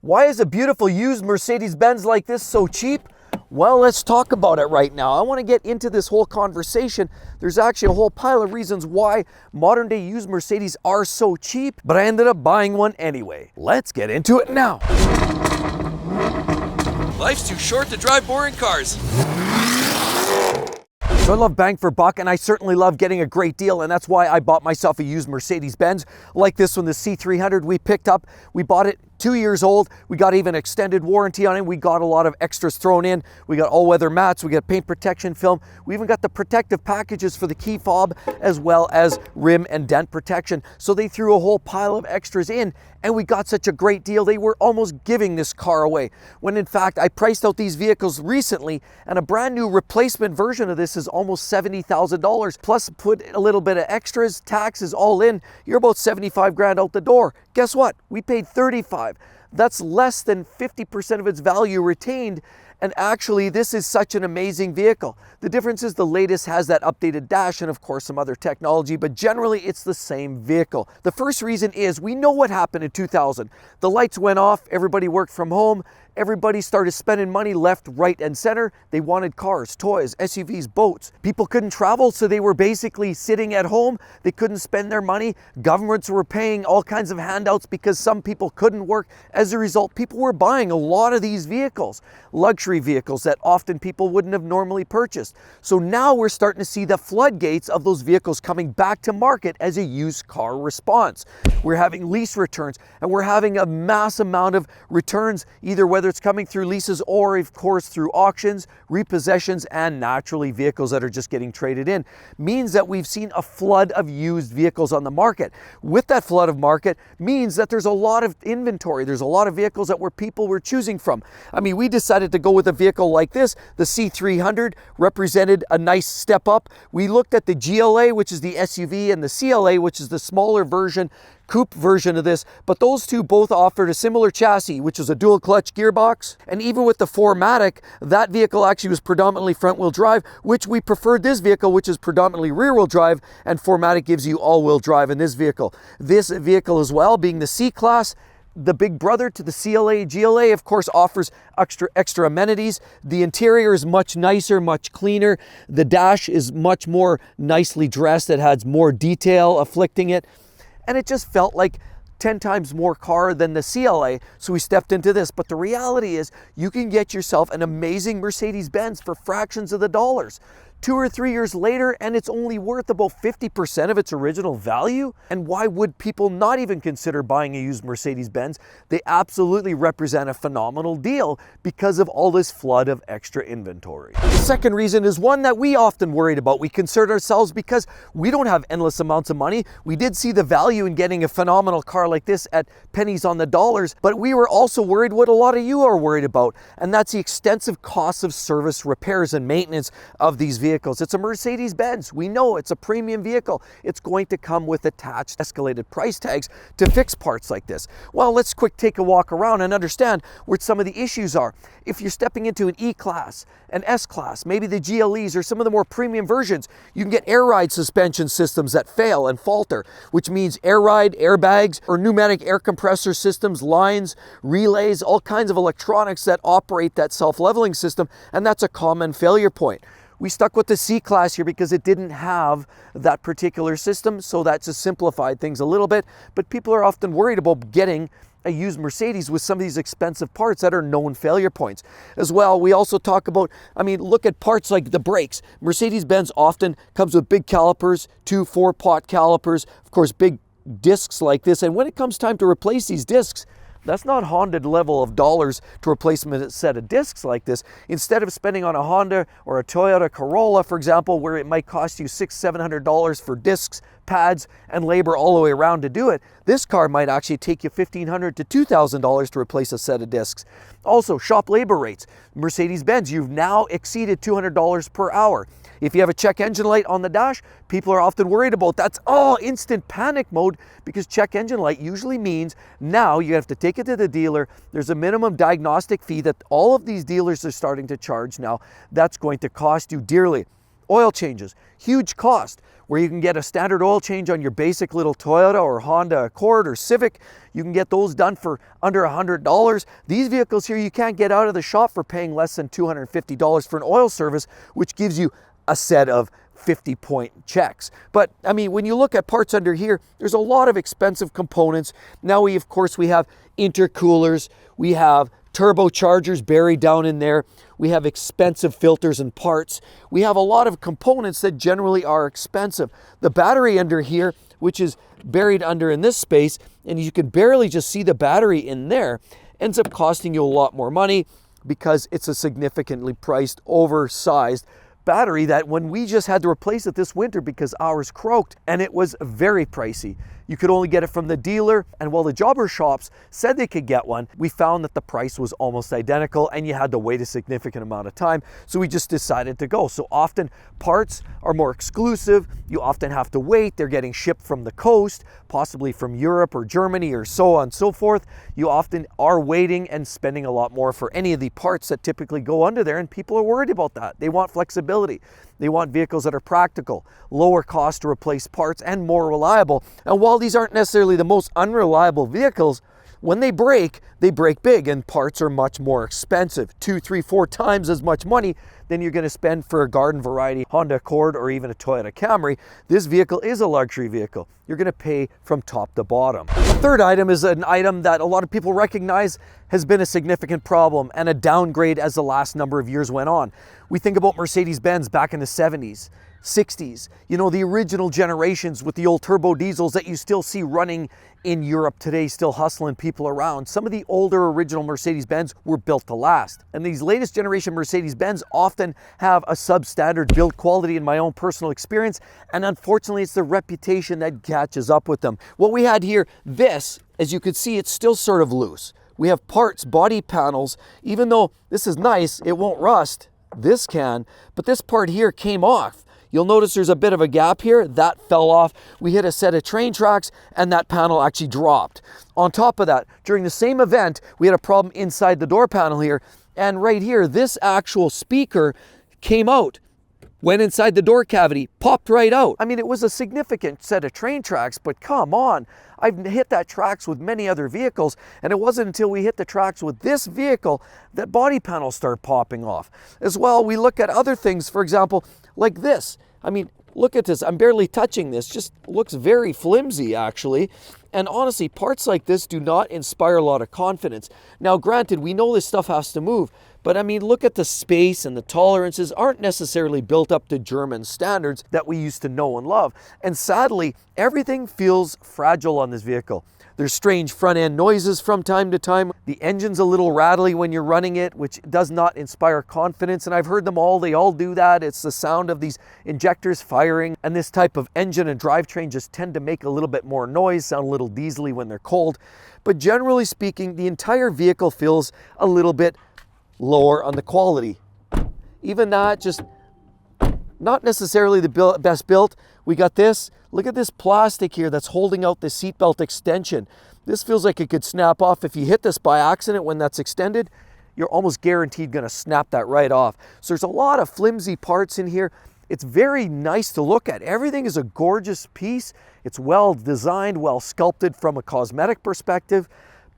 Why is a beautiful used Mercedes-Benz like this so cheap? Well, let's talk about it right now. I want to get into this whole conversation. There's actually a whole pile of reasons why modern day used Mercedes are so cheap, but I ended up buying one anyway. Let's get into it now. Life's too short to drive boring cars. So I love bang for buck, and I certainly love getting a great deal, and that's why I bought myself a used Mercedes-Benz like this one, the C300 we picked up. We bought it 2 years old. We got even extended warranty on it. We got a lot of extras thrown in. We got all-weather mats. We got paint protection film. We even got the protective packages for the key fob as well as rim and dent protection. So they threw a whole pile of extras in, and we got such a great deal. They were almost giving this car away, when in fact I priced out these vehicles recently, and a brand new replacement version of this is almost $70,000. Plus put a little bit of extras, taxes, all in, you're about 75 grand out the door. Guess what? We paid 35. That's less than 50% of its value retained. And actually, this is such an amazing vehicle. The difference is the latest has that updated dash and of course some other technology, but generally it's the same vehicle. The first reason is we know what happened in 2000. The lights went off, everybody worked from home, everybody started spending money left, right, and center. They wanted cars, toys, SUVs, boats. People couldn't travel, so they were basically sitting at home. They couldn't spend their money. Governments were paying all kinds of handouts because some people couldn't work. As a result, people were buying a lot of these vehicles, luxury vehicles that often people wouldn't have normally purchased. So now we're starting to see the floodgates of those vehicles coming back to market as a used car response. We're having lease returns, and we're having a mass amount of returns, either whether it's coming through leases or of course through auctions, repossessions, and naturally vehicles that are just getting traded in. Means that we've seen a flood of used vehicles on the market. With that flood of market means that there's a lot of inventory. There's a lot of vehicles that people were choosing from. I mean, we decided to go with a vehicle like this. The C300 represented a nice step up. We looked at the GLA, which is the SUV, and the CLA, which is the smaller version, coupe version of this, but those two both offered a similar chassis, which is a dual clutch gearbox. And even with the 4MATIC, that vehicle actually was predominantly front wheel drive, which we preferred this vehicle, which is predominantly rear wheel drive, and 4MATIC gives you all wheel drive in this vehicle. This vehicle as well, being the C-Class, the big brother to the CLA, GLA, of course, offers extra amenities. The interior is much nicer, much cleaner. The dash is much more nicely dressed. It has more detail afflicting it. And it just felt like 10 times more car than the CLA, so we stepped into this. But the reality is you can get yourself an amazing Mercedes-Benz for fractions of the dollars. 2 or 3 years later, and it's only worth about 50% of its original value. And why would people not even consider buying a used Mercedes-Benz? They absolutely represent a phenomenal deal because of all this flood of extra inventory. The second reason is one that we often worried about. We concerned ourselves because we don't have endless amounts of money. We did see the value in getting a phenomenal car like this at pennies on the dollars, but we were also worried what a lot of you are worried about, and that's the extensive costs of service, repairs, and maintenance of these vehicles. It's a Mercedes-Benz. We know it's a premium vehicle. It's going to come with attached escalated price tags to fix parts like this. Well, let's take a walk around and understand what some of the issues are. If you're stepping into an E-Class, an S-Class, maybe the GLEs or some of the more premium versions, you can get air ride suspension systems that fail and falter, which means air ride, airbags, or pneumatic air compressor systems, lines, relays, all kinds of electronics that operate that self-leveling system, and that's a common failure point. We stuck with the C-Class here because it didn't have that particular system, so that just simplified things a little bit. But people are often worried about getting a used Mercedes with some of these expensive parts that are known failure points. As well, we also talk about, look at parts like the brakes. Mercedes-Benz often comes with big calipers, 2 4-pot calipers, of course, big discs like this. And when it comes time to replace these discs, that's not Honda level of dollars to replace a set of discs like this. Instead of spending on a Honda or a Toyota Corolla, for example, where it might cost you $600-700 for discs, pads, and labor all the way around to do it, this car might actually take you $1,500 to $2,000 to replace a set of discs. Also, shop labor rates. Mercedes-Benz, you've now exceeded $200 per hour. If you have a check engine light on the dash, people are often worried about that's instant panic mode, because check engine light usually means now you have to take it to the dealer. There's a minimum diagnostic fee that all of these dealers are starting to charge now. That's going to cost you dearly. Oil changes, huge cost. Where you can get a standard oil change on your basic little Toyota or Honda Accord or Civic, you can get those done for under $100. These vehicles here, you can't get out of the shop for paying less than $250 for an oil service, which gives you a set of 50-point checks. But I mean, when you look at parts under here, there's a lot of expensive components. Now of course we have intercoolers, we have turbochargers buried down in there, we have expensive filters and parts, we have a lot of components that generally are expensive. The battery under here, which is buried under in this space, and you can barely just see the battery in there, ends up costing you a lot more money because it's a significantly priced, oversized battery that when we just had to replace it this winter because ours croaked, and it was very pricey. You could only get it from the dealer, and while the jobber shops said they could get one, we found that the price was almost identical and you had to wait a significant amount of time, so we just decided to go. So often parts are more exclusive, you often have to wait, they're getting shipped from the coast, possibly from Europe or Germany or so on and so forth. You often are waiting and spending a lot more for any of the parts that typically go under there, and people are worried about that. They want flexibility. They want vehicles that are practical, lower cost to replace parts, and more reliable. And while these aren't necessarily the most unreliable vehicles, when they break big, and parts are much more expensive, 2, 3, 4 times as much money than you're going to spend for a garden variety Honda Accord or even a Toyota Camry. This vehicle is a luxury vehicle. You're going to pay from top to bottom. The third item is an item that a lot of people recognize has been a significant problem and a downgrade as the last number of years went on. We think about Mercedes-Benz back in the 70s, 60s, you know, the original generations with the old turbo diesels that you still see running in Europe today, still hustling people around. Some of the older original Mercedes-Benz were built to last. And these latest generation Mercedes-Benz often have a substandard build quality in my own personal experience. And unfortunately, it's the reputation that catches up with them. What we had here, this, as you could see, it's still sort of loose. We have parts, body panels, even though this is nice, it won't rust. This can, but this part here came off. You'll notice there's a bit of a gap here. That fell off. We hit a set of train tracks and that panel actually dropped. On top of that, during the same event, we had a problem inside the door panel here. And right here, this actual speaker came out, went inside the door cavity, popped right out. I mean, it was a significant set of train tracks, but come on. I've hit that tracks with many other vehicles, and it wasn't until we hit the tracks with this vehicle that body panels start popping off. As well, we look at other things, for example, like this. I mean, look at this. I'm barely touching this. Just looks very flimsy, actually. And honestly, parts like this do not inspire a lot of confidence. Now, granted, we know this stuff has to move, but I mean, look at the space, and the tolerances aren't necessarily built up to German standards that we used to know and love. And sadly, everything feels fragile on this vehicle. There's strange front end noises from time to time. The engine's a little rattly when you're running it, which does not inspire confidence. And I've heard them all, they all do that. It's the sound of these injectors firing. And this type of engine and drivetrain just tend to make a little bit more noise, sound a little diesely when they're cold. But generally speaking, the entire vehicle feels a little bit lower on the quality. Even that, just not necessarily the best built. We got this. Look at this plastic here that's holding out the seatbelt extension. This feels like it could snap off. If you hit this by accident when that's extended, you're almost guaranteed going to snap that right off. So there's a lot of flimsy parts in here. It's very nice to look at. Everything is a gorgeous piece. It's well designed, well sculpted from a cosmetic perspective,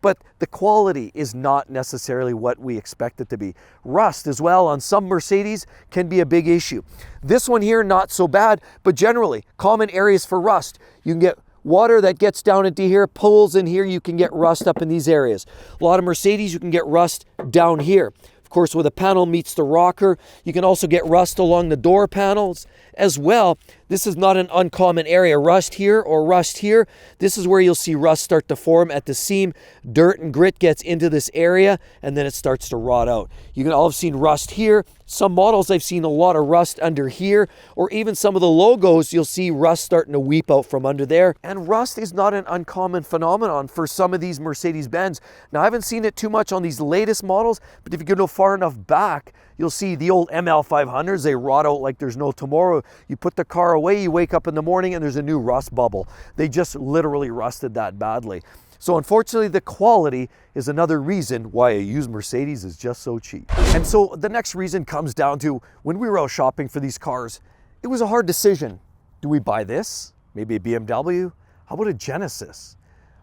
but the quality is not necessarily what we expect it to be. Rust as well on some Mercedes can be a big issue. This one here, not so bad, but generally common areas for rust. You can get water that gets down into here, pulls in here, you can get rust up in these areas. A lot of Mercedes, you can get rust down here. Of course, where the panel meets the rocker, you can also get rust along the door panels as well. This is not an uncommon area. Rust here or rust here. This is where you'll see rust start to form at the seam. Dirt and grit gets into this area and then it starts to rot out. You can all have seen rust here. Some models I've seen a lot of rust under here, or even some of the logos, you'll see rust starting to weep out from under there. And rust is not an uncommon phenomenon for some of these Mercedes-Benz. Now, I haven't seen it too much on these latest models, but if you go far enough back, you'll see the old ML500s, they rot out like there's no tomorrow. You put the car away, you wake up in the morning and there's a new rust bubble. They just literally rusted that badly. So unfortunately, the quality is another reason why a used Mercedes is just so cheap. And so the next reason comes down to when we were out shopping for these cars, it was a hard decision. Do we buy this? Maybe a BMW? How about a Genesis?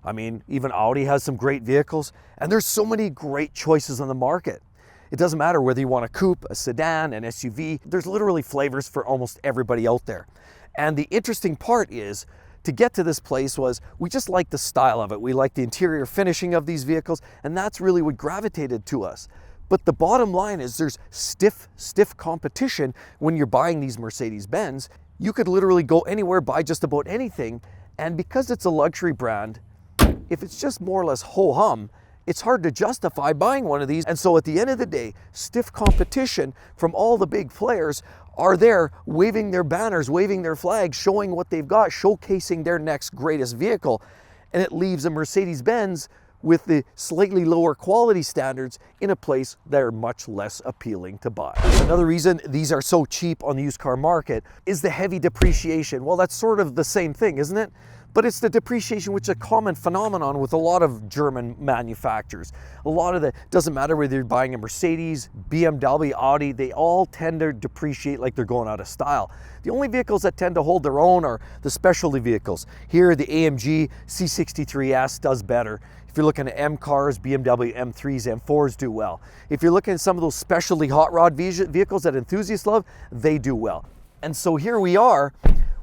I mean, even Audi has some great vehicles, and there's so many great choices on the market. It doesn't matter whether you want a coupe, a sedan, an SUV, there's literally flavors for almost everybody out there. And the interesting part is, to get to this place was, we just like the style of it. We like the interior finishing of these vehicles, and that's really what gravitated to us. But the bottom line is there's stiff competition when you're buying these Mercedes-Benz. You could literally go anywhere, buy just about anything, and because it's a luxury brand, if it's just more or less ho-hum, it's hard to justify buying one of these. And so at the end of the day, stiff competition from all the big players are there waving their banners, waving their flags, showing what they've got, showcasing their next greatest vehicle. And it leaves a Mercedes-Benz with the slightly lower quality standards in a place that are much less appealing to buy. Another reason these are so cheap on the used car market is the heavy depreciation. Well, that's sort of the same thing, isn't it? But it's the depreciation, which is a common phenomenon with a lot of German manufacturers. A lot of doesn't matter whether you're buying a Mercedes, BMW, Audi, they all tend to depreciate like they're going out of style. The only vehicles that tend to hold their own are the specialty vehicles. Here, the AMG C63S does better. If you're looking at M cars, BMW M3s, M4s do well. If you're looking at some of those specialty hot rod vehicles that enthusiasts love, they do well. And so here we are,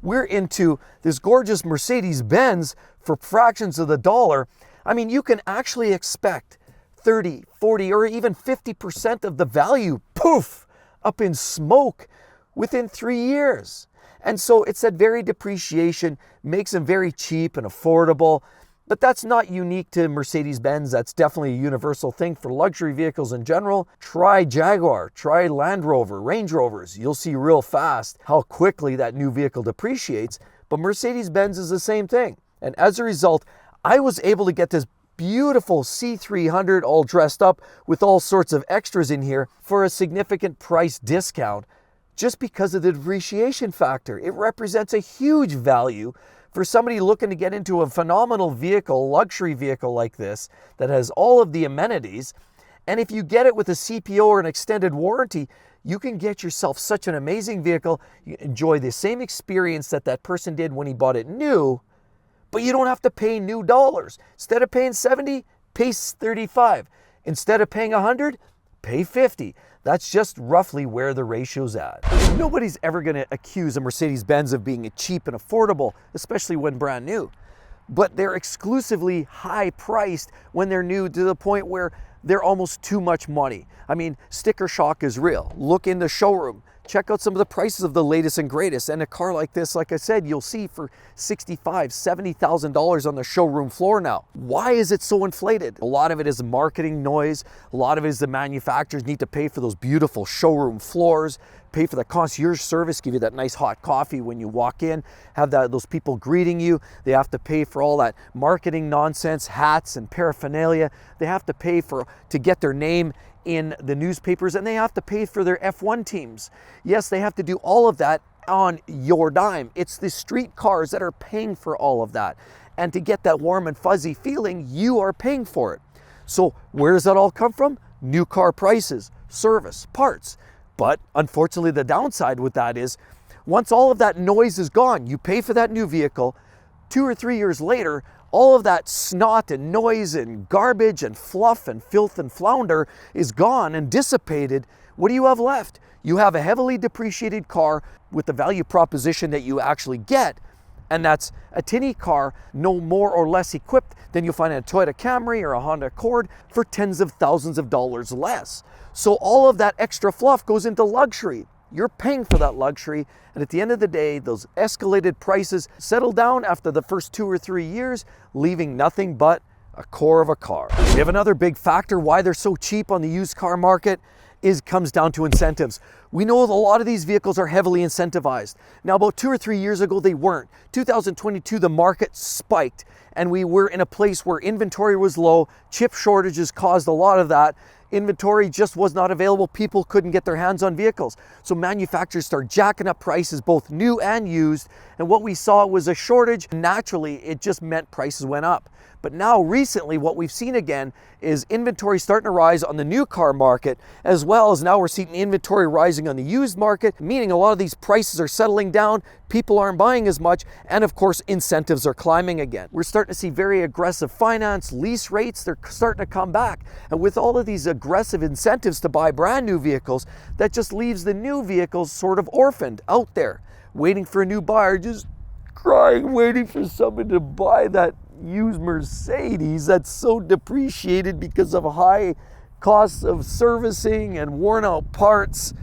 we're into this gorgeous Mercedes-Benz for fractions of the dollar. I mean, you can actually expect 30, 40, or even 50% of the value, poof, up in smoke within 3 years. And so it's that very depreciation makes them very cheap and affordable. But that's not unique to Mercedes-Benz. That's definitely a universal thing for luxury vehicles in general. Try Jaguar, try Land Rover, Range Rovers. You'll see real fast how quickly that new vehicle depreciates. But Mercedes-Benz is the same thing. And as a result, I was able to get this beautiful C300 all dressed up with all sorts of extras in here for a significant price discount just because of the depreciation factor. It represents a huge value for somebody looking to get into a phenomenal vehicle, luxury vehicle like this, that has all of the amenities. And if you get it with a CPO or an extended warranty, you can get yourself such an amazing vehicle. You enjoy the same experience that that person did when he bought it new, but you don't have to pay new dollars. Instead of paying 70, pay 35. Instead of paying 100, pay 50. That's just roughly where the ratio's at. Nobody's ever going to accuse a Mercedes-Benz of being cheap and affordable, especially when brand new. But they're exclusively high priced when they're new to the point where they're almost too much money. I mean, sticker shock is real. Look in the showroom. Check out some of the prices of the latest and greatest. And a car like this, like I said, you'll see for $65,000, $70,000 on the showroom floor now. Why is it so inflated? A lot of it is marketing noise. A lot of it is the manufacturers need to pay for those beautiful showroom floors, pay for the concierge service, give you that nice hot coffee when you walk in, have those people greeting you. They have to pay for all that marketing nonsense, hats and paraphernalia. They have to pay to get their name in the newspapers, and they have to pay for their F1 teams. Yes, they have to do all of that on your dime. It's the street cars that are paying for all of that. And to get that warm and fuzzy feeling, you are paying for it. So where does that all come from? New car prices, service, parts. But unfortunately, the downside with that is once all of that noise is gone, you pay for that new vehicle, 2 or 3 years later, all of that snot and noise and garbage and fluff and filth and flounder is gone and dissipated. What do you have left? You have a heavily depreciated car with the value proposition that you actually get, and that's a tinny car no more or less equipped than you'll find in a Toyota Camry or a Honda Accord for tens of thousands of dollars less. So all of that extra fluff goes into luxury. You're paying for that luxury, and at the end of the day, those escalated prices settle down after the first 2 or 3 years, leaving nothing but a core of a car. We have another big factor why they're so cheap on the used car market comes down to incentives. We know a lot of these vehicles are heavily incentivized. Now, about 2 or 3 years ago, they weren't. 2022, the market spiked, and we were in a place where inventory was low. Chip shortages caused a lot of that. Inventory just was not available. People couldn't get their hands on vehicles. So manufacturers started jacking up prices, both new and used. And what we saw was a shortage. Naturally, it just meant prices went up. But now recently what we've seen again is inventory starting to rise on the new car market, as well as now we're seeing inventory rising on the used market, meaning a lot of these prices are settling down, people aren't buying as much, and of course incentives are climbing again. We're starting to see very aggressive finance, lease rates, they're starting to come back. And with all of these aggressive incentives to buy brand new vehicles, that just leaves the new vehicles sort of orphaned out there, waiting for a new buyer, just crying, waiting for someone to buy that used Mercedes that's so depreciated because of high costs of servicing and worn out parts.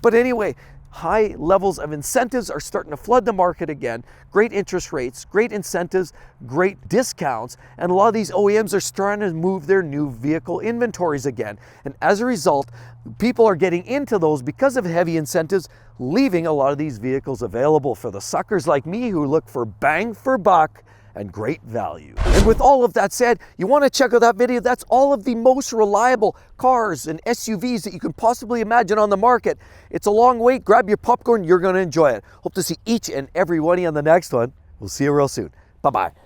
But anyway, high levels of incentives are starting to flood the market again. Great interest rates, great incentives, great discounts, and a lot of these OEMs are starting to move their new vehicle inventories again. And as a result, people are getting into those because of heavy incentives, leaving a lot of these vehicles available for the suckers like me who look for bang for buck and great value. And with all of that said, you want to check out that video. That's all of the most reliable cars and SUVs that you can possibly imagine on the market. It's a long wait. Grab your popcorn. You're going to enjoy it. Hope to see each and every one of you on the next one. We'll see you real soon. Bye-bye.